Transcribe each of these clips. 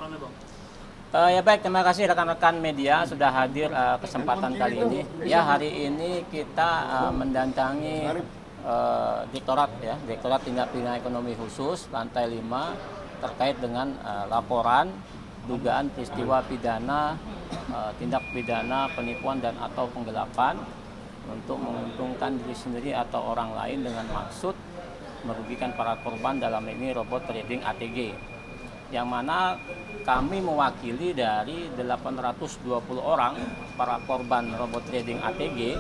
laporannya, Bang? Ya baik, terima kasih rekan-rekan media sudah hadir kesempatan kali ini. Ya, hari ini kita mendatangi Direktorat Tindak Pidana Ekonomi Khusus lantai 5 terkait dengan laporan dugaan peristiwa pidana, tindak pidana penipuan dan atau penggelapan untuk menguntungkan diri sendiri atau orang lain dengan maksud merugikan para korban, dalam ini robot trading ATG, yang mana kami mewakili dari 820 orang para korban robot trading ATG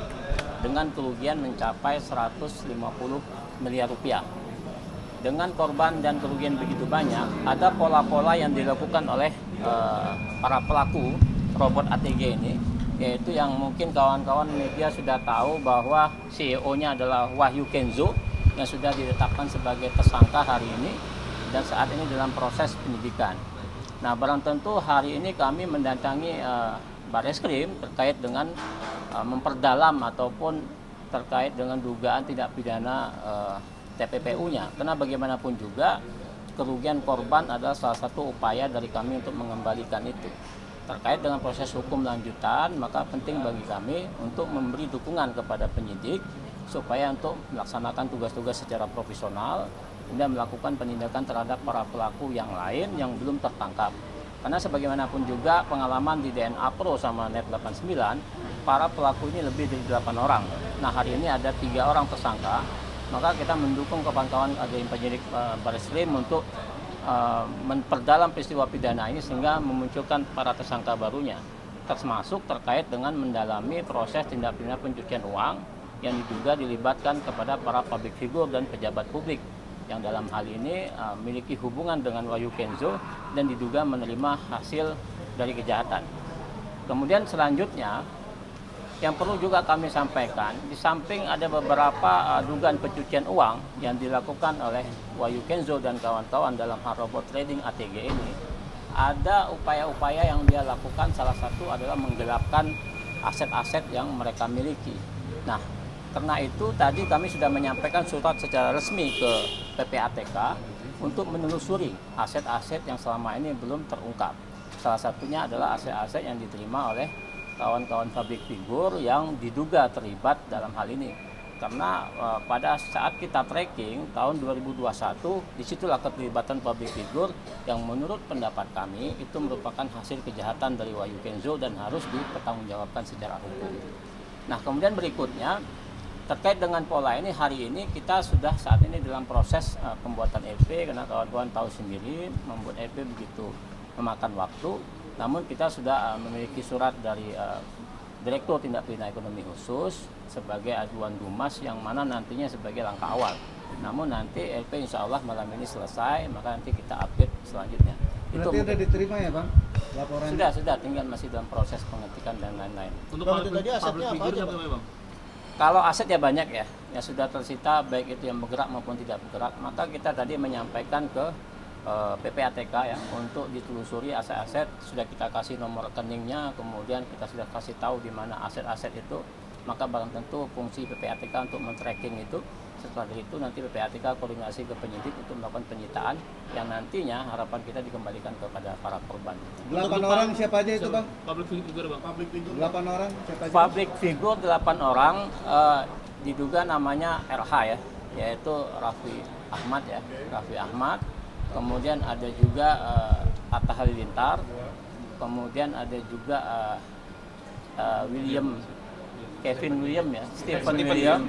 dengan kerugian mencapai 150 miliar rupiah. Dengan korban dan kerugian begitu banyak, ada pola-pola yang dilakukan oleh para pelaku robot ATG ini, yaitu yang mungkin kawan-kawan media sudah tahu bahwa CEO-nya adalah Wahyu Kenzo yang sudah ditetapkan sebagai tersangka hari ini dan saat ini dalam proses penyidikan. Nah, barang tentu hari ini kami mendatangi Bareskrim terkait dengan memperdalam ataupun terkait dengan dugaan tindak pidana TPPU-nya. Karena bagaimanapun juga kerugian korban adalah salah satu upaya dari kami untuk mengembalikan itu. Terkait dengan proses hukum lanjutan, maka penting bagi kami untuk memberi dukungan kepada penyidik supaya untuk melaksanakan tugas-tugas secara profesional dan melakukan penindakan terhadap para pelaku yang lain yang belum tertangkap. Karena sebagaimanapun juga pengalaman di DNA Pro sama Net 89, para pelaku ini lebih dari 8 orang. Nah, hari ini ada 3 orang tersangka, maka kita mendukung kawan-kawan dari penyidik Bareskrim untuk memperdalam peristiwa pidana ini sehingga memunculkan para tersangka barunya, termasuk terkait dengan mendalami proses tindak pidana pencucian uang yang diduga dilibatkan kepada para public figure dan pejabat publik yang dalam hal ini memiliki hubungan dengan Wahyu Kenzo dan diduga menerima hasil dari kejahatan. Kemudian selanjutnya yang perlu juga kami sampaikan, di samping ada beberapa dugaan pencucian uang yang dilakukan oleh Wahyu Kenzo dan kawan-kawan dalam hal robot trading ATG ini, ada upaya-upaya yang dia lakukan, salah satu adalah menggelapkan aset-aset yang mereka miliki. Nah, karena itu tadi kami sudah menyampaikan surat secara resmi ke PPATK untuk menelusuri aset-aset yang selama ini belum terungkap. Salah satunya adalah aset-aset yang diterima oleh kawan-kawan public figure yang diduga terlibat dalam hal ini. Karena pada saat kita tracking tahun 2021, disitulah keterlibatan public figure yang menurut pendapat kami itu merupakan hasil kejahatan dari Wahyu Kenzo dan harus dipertanggungjawabkan secara hukum. Nah, kemudian berikutnya terkait dengan pola ini, hari ini kita sudah saat ini dalam proses pembuatan EP, karena kawan-kawan tahu sendiri membuat EP begitu memakan waktu. Namun kita sudah memiliki surat dari Direktur Tindak Pidana Ekonomi Khusus sebagai aduan Dumas yang mana nantinya sebagai langkah awal. Namun nanti LP insya Allah malam ini selesai, maka nanti kita update selanjutnya. Berarti itu sudah diterima ya Bang laporan? Sudah, tinggal masih dalam proses pengetikan dan lain-lain. Untuk tadi asetnya apa aja, Bang? Kalau aset ya banyak ya, yang sudah tersita baik itu yang bergerak maupun tidak bergerak, maka kita tadi menyampaikan ke PPATK ya untuk ditelusuri aset-aset, sudah kita kasih nomor rekeningnya, kemudian kita sudah kasih tahu di mana aset-aset itu, maka barang tentu fungsi PPATK untuk men-tracking itu. Setelah dari itu nanti PPATK koordinasi ke penyidik untuk melakukan penyitaan yang nantinya harapan kita dikembalikan kepada para korban. 8 orang siapa aja itu Bang? Public figure, Bang. Public figure. 8 orang siapa aja? Public figure 8 orang diduga namanya RH ya, yaitu Raffi Ahmad ya, Raffi Ahmad. Kemudian ada juga Atta Halilintar, kemudian ada juga Kevin William ya, Stephen William,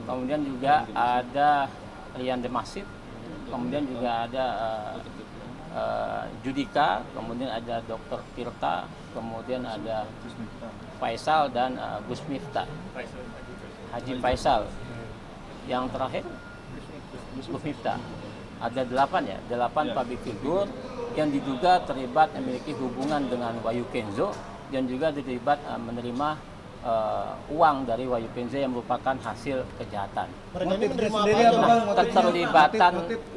kemudian juga ada Rian Demasit, kemudian juga ada Judika, kemudian ada Dr. Tirta, kemudian ada Faisal dan Gus Miftah, Haji Faisal. Yang terakhir Gus Miftah. Ada 8 public figure yang diduga terlibat memiliki hubungan dengan Wahyu Kenzo dan juga terlibat menerima uang dari Wahyu Kenzo yang merupakan hasil kejahatan. Motif sendiri apa Bang?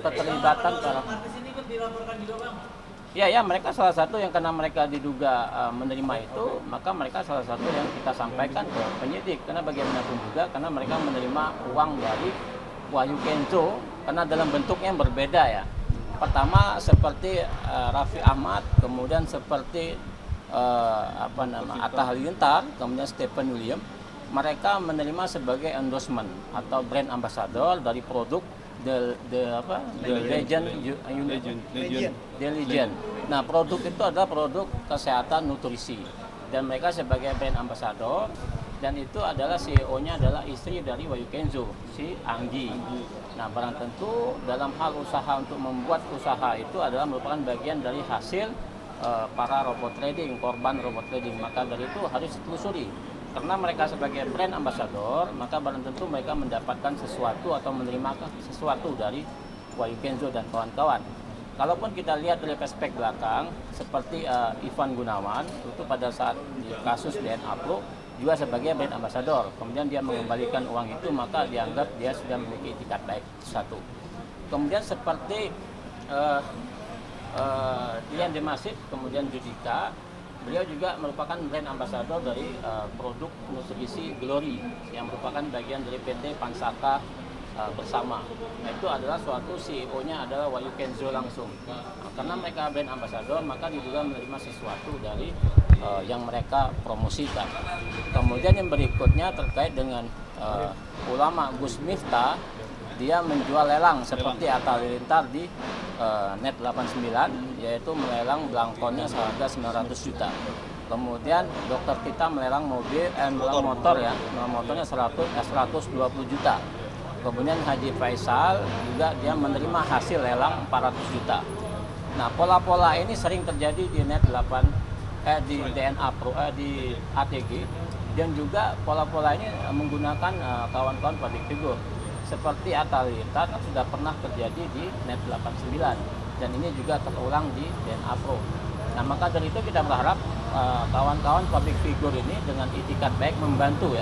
Keterlibatan para Ya, mereka salah satu yang karena mereka diduga menerima itu, maka mereka salah satu yang kita sampaikan ke penyidik. Karena bagaimanapun juga, karena mereka menerima uang dari Wahyu Kenzo, karena dalam bentuknya yang berbeda ya. Pertama seperti Raffi Ahmad, kemudian seperti Atta Halilintar, kemudian Stephen William. Mereka menerima sebagai endorsement atau brand ambassador dari produk The Legend. Nah, produk itu adalah produk kesehatan nutrisi dan mereka sebagai brand ambassador, dan itu adalah CEO-nya adalah istri dari Wahyu Kenzo, si Anggi. Nah, barang tentu dalam hal usaha untuk membuat usaha itu adalah merupakan bagian dari hasil para robot trading, korban robot trading. Maka dari itu harus ditelusuri. Karena mereka sebagai brand ambassador, maka barang tentu mereka mendapatkan sesuatu atau menerima sesuatu dari Wahyu Kenzo dan kawan-kawan. Kalaupun kita lihat dari perspektif belakang, seperti Ivan Gunawan, itu pada saat di kasus DNA Pro juga sebagai brand ambassador. Kemudian dia mengembalikan uang itu, maka dianggap dia sudah memiliki itikat baik, satu. Kemudian seperti Dian Demasif, kemudian Judika, beliau juga merupakan brand ambassador dari produk nutrisi Glory yang merupakan bagian dari PT Pansaka bersama. Nah, itu adalah suatu CEO-nya adalah Wahyu Kenzo langsung. Nah, karena mereka brand ambassador, maka dia juga menerima sesuatu dari yang mereka promosikan. Kemudian yang berikutnya terkait dengan ulama Gus Miftah, dia menjual lelang seperti Atta Halilintar di Net 89, yaitu melelang belangkonnya seharga 900 juta. Kemudian dokter kita melelang motor ya, motornya 120 juta. Kemudian Haji Faisal juga dia menerima hasil lelang 400 juta. Nah, pola-pola ini sering terjadi di Net 8 di DNA Pro di ATG, dan juga pola-pola ini menggunakan kawan-kawan public figure. Seperti Atta Halilintar sudah pernah terjadi di Net 89 dan ini juga terulang di DNA Pro. Nah, maka dari itu kita berharap kawan-kawan public figure ini dengan itikat baik membantu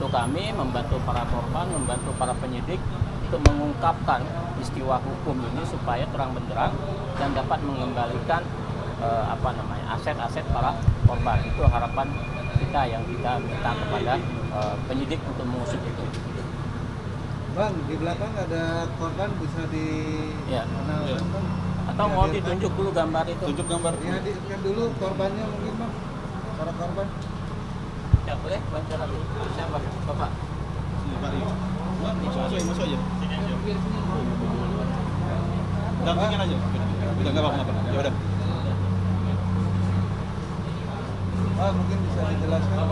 kami, membantu para korban, membantu para penyidik untuk mengungkapkan peristiwa hukum ini supaya terang benderang dan dapat mengembalikan aset-aset para korban. Itu harapan kita yang kita minta kepada penyidik untuk mengusut itu. Bang, di belakang ada korban, bisa di Bang? Atau mau ditunjuk dulu gambar itu? Tunjuk gambar. Ya, diikat dulu korbannya mungkin Bang. Para korban. Ya boleh, bantu lagi. Siapa? Bapak? Masuk aja. Dampingin aja. Udah nggak apa-apa. Ya udah. Mungkin bisa dijelaskan.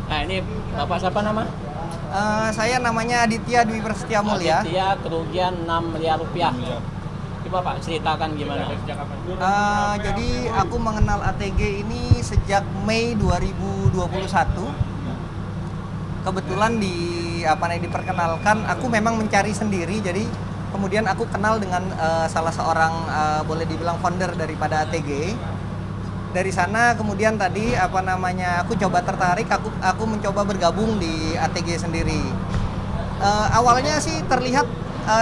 Nah, ini Bapak siapa nama? Saya namanya Aditya Dwi Prasetya Mulya. Aditya, kerugian 6 miliar rupiah. Coba Pak ceritakan gimana? Jadi aku mengenal ATG ini sejak Mei 2021. Kebetulan diperkenalkan, aku memang mencari sendiri. Jadi kemudian aku kenal dengan salah seorang boleh dibilang founder daripada ATG. Dari sana kemudian tadi aku coba tertarik, aku mencoba bergabung di ATG sendiri. Awalnya sih terlihat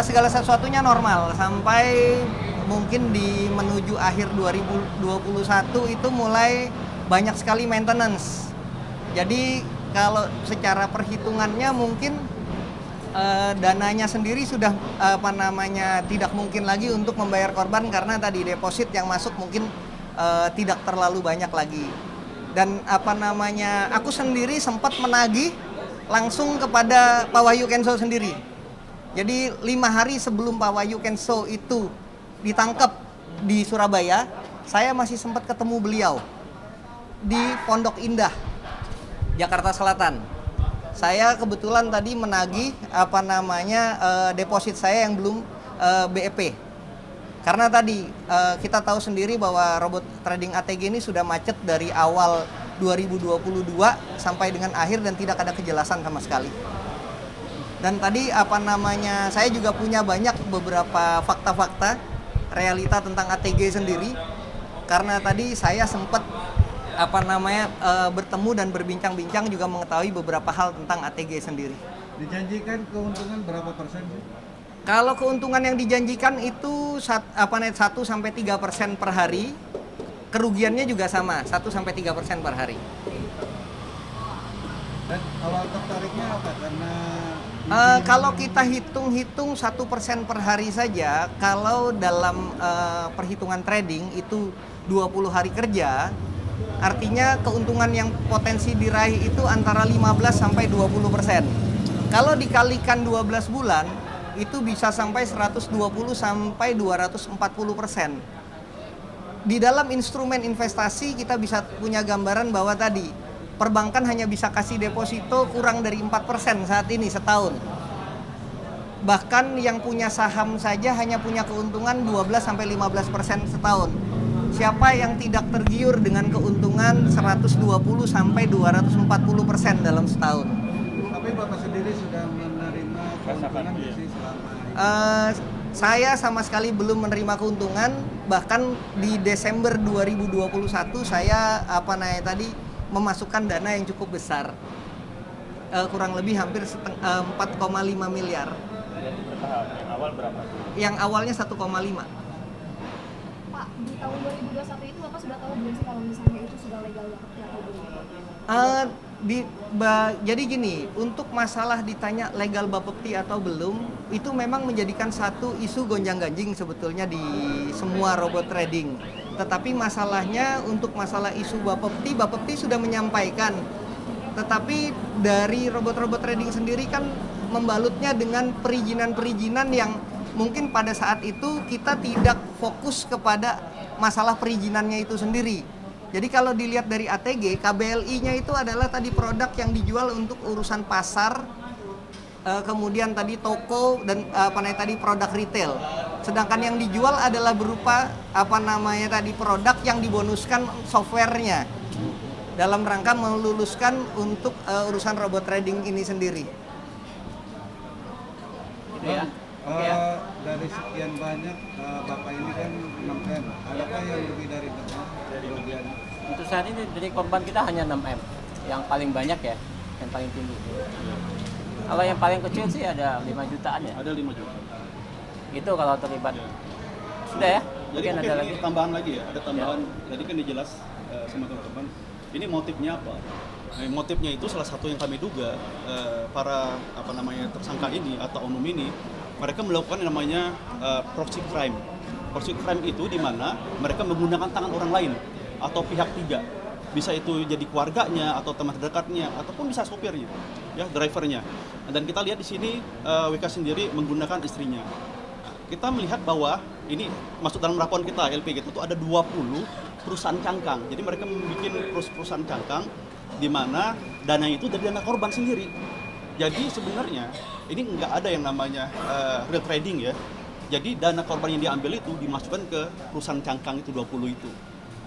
segala sesuatunya normal sampai mungkin di menuju akhir 2021 itu mulai banyak sekali maintenance. Jadi kalau secara perhitungannya mungkin dananya sendiri sudah tidak mungkin lagi untuk membayar korban karena tadi deposit yang masuk mungkin tidak terlalu banyak lagi. Dan aku sendiri sempat menagih langsung kepada Pak Wahyu Kenzo sendiri. Jadi 5 hari sebelum Pak Wahyu Kenzo itu ditangkap di Surabaya, saya masih sempat ketemu beliau di Pondok Indah, Jakarta Selatan. Saya kebetulan tadi menagih deposit saya yang belum BEP. Karena tadi kita tahu sendiri bahwa robot trading ATG ini sudah macet dari awal 2022 sampai dengan akhir dan tidak ada kejelasan sama sekali. Dan tadi saya juga punya beberapa fakta-fakta realita tentang ATG sendiri. Karena tadi saya sempat bertemu dan berbincang-bincang juga mengetahui beberapa hal tentang ATG sendiri. Dijanjikan keuntungan berapa persen sih? Kalau keuntungan yang dijanjikan itu 1-3% per hari, kerugiannya juga sama 1-3% per hari. Dan awal tertariknya apa? Karena Kalau kita hitung-hitung 1% per hari saja, kalau dalam perhitungan trading itu 20 hari kerja, artinya keuntungan yang potensi diraih itu antara 15 sampai 20%. Kalau dikalikan 12 bulan, itu bisa sampai 120 sampai 240%. Di dalam instrumen investasi kita bisa punya gambaran bahwa tadi perbankan hanya bisa kasih deposito kurang dari 4% saat ini setahun. Bahkan yang punya saham saja hanya punya keuntungan 12 sampai 15% setahun. Siapa yang tidak tergiur dengan keuntungan 120 sampai 240% dalam setahun? tapi Bapak sendiri sudah menerima keuntungan sih selama Saya sama sekali belum menerima keuntungan. Bahkan di Desember 2021 saya memasukkan dana yang cukup besar, kurang lebih hampir 4,5 miliar. Jadi bertahap, yang awal berapa? Yang awalnya 1,5. Pak, di tahun 2021 itu Bapak sudah tahu belum sih kalau misalnya itu sudah legal Bapepti atau belum? Jadi gini, untuk masalah ditanya legal Bapepti atau belum, itu memang menjadikan satu isu gonjang-ganjing sebetulnya di semua robot trading. Tetapi masalahnya untuk masalah isu Bapepti sudah menyampaikan. Tetapi dari robot-robot trading sendiri kan membalutnya dengan perizinan-perizinan yang mungkin pada saat itu kita tidak fokus kepada masalah perizinannya itu sendiri. Jadi kalau dilihat dari ATG, KBLI-nya itu adalah tadi produk yang dijual untuk urusan pasar, kemudian tadi toko dan produk retail. Sedangkan yang dijual adalah berupa produk yang dibonuskan softwarenya dalam rangka meluluskan untuk urusan robot trading ini sendiri. Gitu ya. dari sekian banyak Bapak ini kan 6M. Adakah yang lebih dari 6M? Untuk saat ini dari korban kita hanya 6M, yang paling banyak ya, yang paling tinggi. Kalau yang paling kecil sih ada 5 jutaan ya. Ada 5 juta. Itu kalau terlibat. Ya. Sudah ya? Jadi mungkin ada ini lagi. tambahan lagi ya, ada tambahan. Jadi kan dijelas sama teman-teman. Ini motifnya apa? Nah, motifnya itu salah satu yang kami duga para tersangka ini atau oknum ini, mereka melakukan yang namanya proxy crime. Proxy crime itu di mana mereka menggunakan tangan orang lain atau pihak tiga. Bisa itu jadi keluarganya atau teman terdekatnya ataupun bisa sopirnya, ya drivernya. Dan kita lihat di sini WK sendiri menggunakan istrinya. Kita melihat bahwa ini masuk dalam laporan kita LPG itu ada 20 perusahaan cangkang. Jadi mereka membuat perusahaan cangkang di mana dana itu dari dana korban sendiri. Jadi sebenarnya ini nggak ada yang namanya real trading ya. Jadi dana korban yang diambil itu dimasukkan ke perusahaan cangkang itu 20 itu.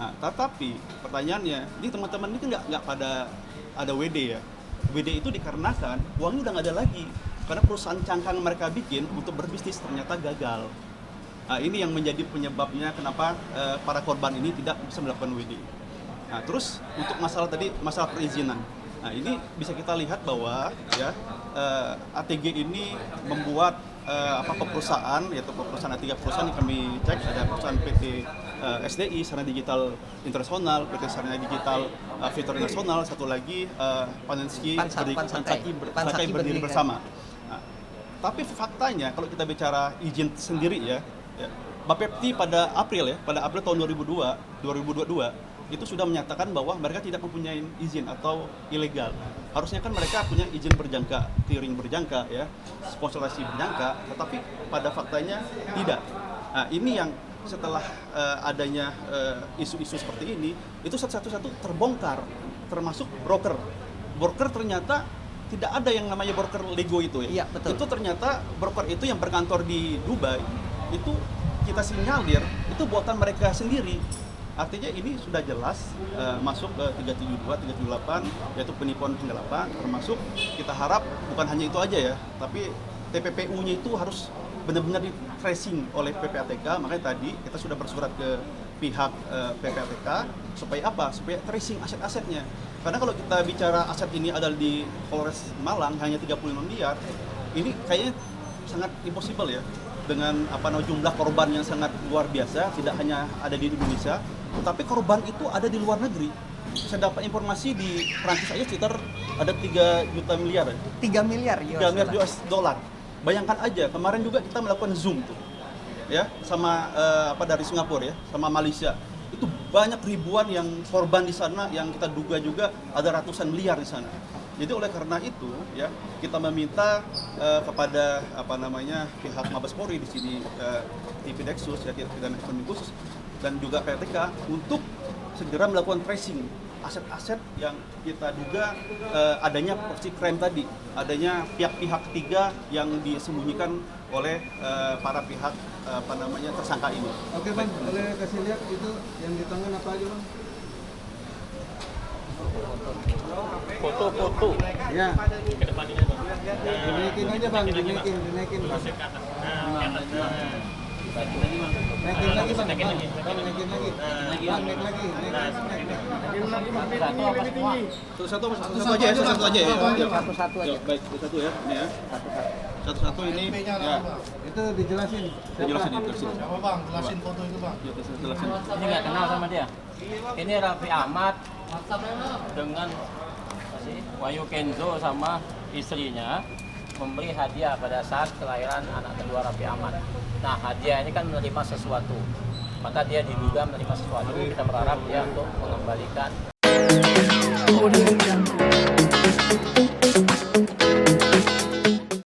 Nah, tetapi pertanyaannya, ini teman-teman ini kan nggak pada ada WD ya. WD itu dikarenakan uangnya udah nggak ada lagi. Karena perusahaan cangkang mereka bikin untuk berbisnis ternyata gagal. Nah, ini yang menjadi penyebabnya kenapa para korban ini tidak bisa melakukan WD. Nah, terus untuk masalah perizinan. Nah, ini bisa kita lihat bahwa ya ATG ini membuat perusahaan, yaitu perusahaan A3 perusahaan yang kami cek, ada perusahaan PT SDI, Sarana Digital Internasional, PT Sarana Digital Fitur Nasional, satu lagi Pansaki Berdiri Bersama. Nah, tapi faktanya kalau kita bicara izin sendiri ya Bapepti pada April tahun 2022 itu sudah menyatakan bahwa mereka tidak mempunyai izin atau ilegal. Harusnya kan mereka punya izin berjangka, clearing berjangka, ya, sponsorasi berjangka, tetapi pada faktanya tidak. Nah, ini yang setelah adanya isu-isu seperti ini, itu satu-satu terbongkar, termasuk broker. Broker ternyata tidak ada yang namanya broker Lego itu ya. Iya, betul. Itu ternyata broker itu yang berkantor di Dubai, itu kita sinyalir, itu buatan mereka sendiri. Artinya ini sudah jelas masuk ke 372, 378, yaitu penipuan penggelapan, termasuk kita harap bukan hanya itu aja ya, tapi TPPU-nya itu harus benar-benar di tracing oleh PPATK. Makanya tadi kita sudah bersurat ke pihak PPATK supaya apa? Supaya tracing aset-asetnya. Karena kalau kita bicara aset ini ada di Polres Malang hanya 35 miliar, ini kayaknya sangat impossible ya. Dengan jumlah korban yang sangat luar biasa, tidak hanya ada di Indonesia, tetapi korban itu ada di luar negeri. saya dapat informasi di Prancis aja sekitar ada 3 juta miliar ya. 3 miliar 3 miliar US dollar. Bayangkan aja, kemarin juga kita melakukan Zoom tuh. Ya, sama dari Singapura ya, sama Malaysia. Itu banyak ribuan yang korban di sana yang kita duga juga ada ratusan miliar di sana. Jadi oleh karena itu ya, kita meminta kepada pihak Mabes Polri di sini, TV Dexus ya, Pidana Ekonomi Khusus dan juga PTK untuk segera melakukan tracing aset-aset yang kita duga adanya porsi crime tadi, adanya pihak-pihak ketiga yang disembunyikan oleh para pihak tersangka ini. Oke Bang, boleh kasih lihat itu yang di tangan apa aja Bang? Foto-foto. Ya, Ke depan ini Bang. dinaikin aja Bang, dinaikin. Naikin lagi Bang, naikin lagi. Bang, naik lagi. Satu apa semua? Satu aja ya, satu aja ya. Satu-satu aja. Ya, baik, satu ya, ini ya. Satu-satu ini ya. Itu dijelasin. Jelasin itu. Siapa bang? Jelasin foto itu bang. Ya, jelasin. Ini nggak kenal sama dia. Ini Raffi Ahmad dengan Wahyu Kenzo sama istrinya memberi hadiah pada saat kelahiran anak kedua Raffi Ahmad. Nah, hadiah ini kan menerima sesuatu. Maka dia diduga menerima sesuatu. Kita berharap dia untuk mengembalikan.